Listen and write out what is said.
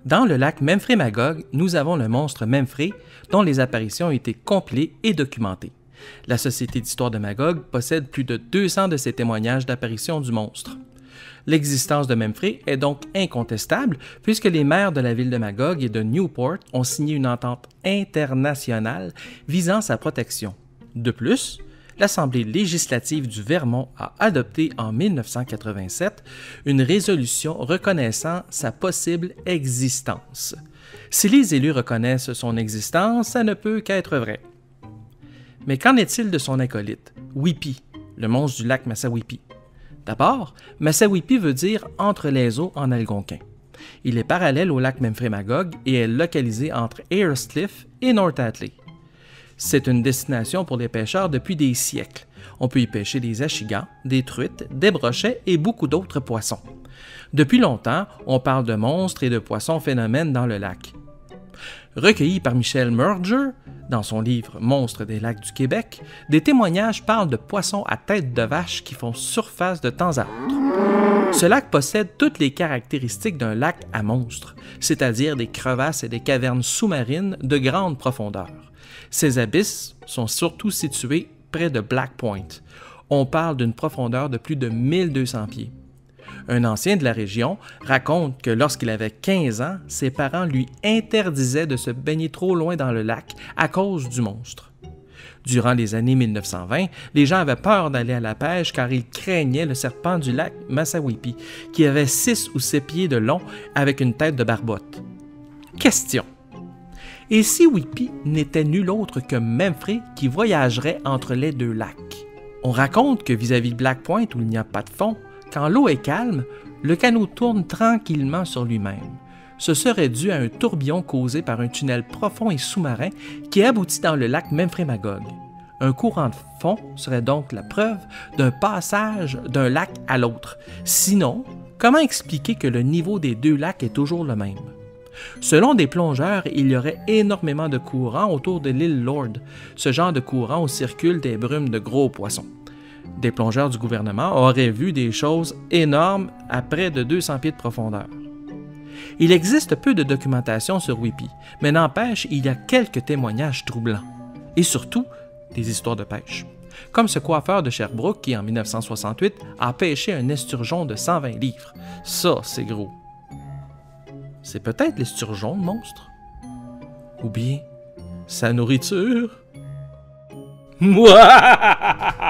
Dans le lac Memphremagog, nous avons le monstre Memphré, dont les apparitions ont été compilées et documentées. La Société d'histoire de Magog possède plus de 200 de ces témoignages d'apparitions du monstre. L'existence de Memphré est donc incontestable puisque les maires de la ville de Magog et de Newport ont signé une entente internationale visant sa protection. De plus, l'Assemblée législative du Vermont a adopté en 1987 une résolution reconnaissant sa possible existence. Si les élus reconnaissent son existence, ça ne peut qu'être vrai. Mais qu'en est-il de son acolyte, Whippy, le monstre du lac Massawippi? D'abord, Massawippi veut dire « entre les eaux » en algonquin. Il est parallèle au lac Memphremagog et est localisé entre Ayers Cliff et North Atlee. C'est une destination pour les pêcheurs depuis des siècles. On peut y pêcher des achigans, des truites, des brochets et beaucoup d'autres poissons. Depuis longtemps, on parle de monstres et de poissons phénomènes dans le lac. Recueillis par Michel Murger dans son livre « Monstres des lacs du Québec », des témoignages parlent de poissons à tête de vache qui font surface de temps à autre. Ce lac possède toutes les caractéristiques d'un lac à monstres, c'est-à-dire des crevasses et des cavernes sous-marines de grande profondeur. Ces abysses sont surtout situés près de Black Point. On parle d'une profondeur de plus de 1200 pieds. Un ancien de la région raconte que lorsqu'il avait 15 ans, ses parents lui interdisaient de se baigner trop loin dans le lac à cause du monstre. Durant les années 1920, les gens avaient peur d'aller à la pêche car ils craignaient le serpent du lac Massawippi, qui avait 6 ou 7 pieds de long avec une tête de barbotte. Question. Et si Whippy n'était nul autre que Memphré qui voyagerait entre les deux lacs? On raconte que vis-à-vis de Black Point, où il n'y a pas de fond, quand l'eau est calme, le canot tourne tranquillement sur lui-même. Ce serait dû à un tourbillon causé par un tunnel profond et sous-marin qui aboutit dans le lac Memphremagog. Un courant de fond serait donc la preuve d'un passage d'un lac à l'autre. Sinon, comment expliquer que le niveau des deux lacs est toujours le même? Selon des plongeurs, il y aurait énormément de courants autour de l'île Lord, ce genre de courant où circulent des brumes de gros poissons. Des plongeurs du gouvernement auraient vu des choses énormes à près de 200 pieds de profondeur. Il existe peu de documentation sur Whippy, mais n'empêche, il y a quelques témoignages troublants. Et surtout, des histoires de pêche. Comme ce coiffeur de Sherbrooke qui, en 1968, a pêché un esturgeon de 120 livres. Ça, c'est gros. C'est peut-être l'esturgeon, le monstre? Ou bien sa nourriture? Mouah!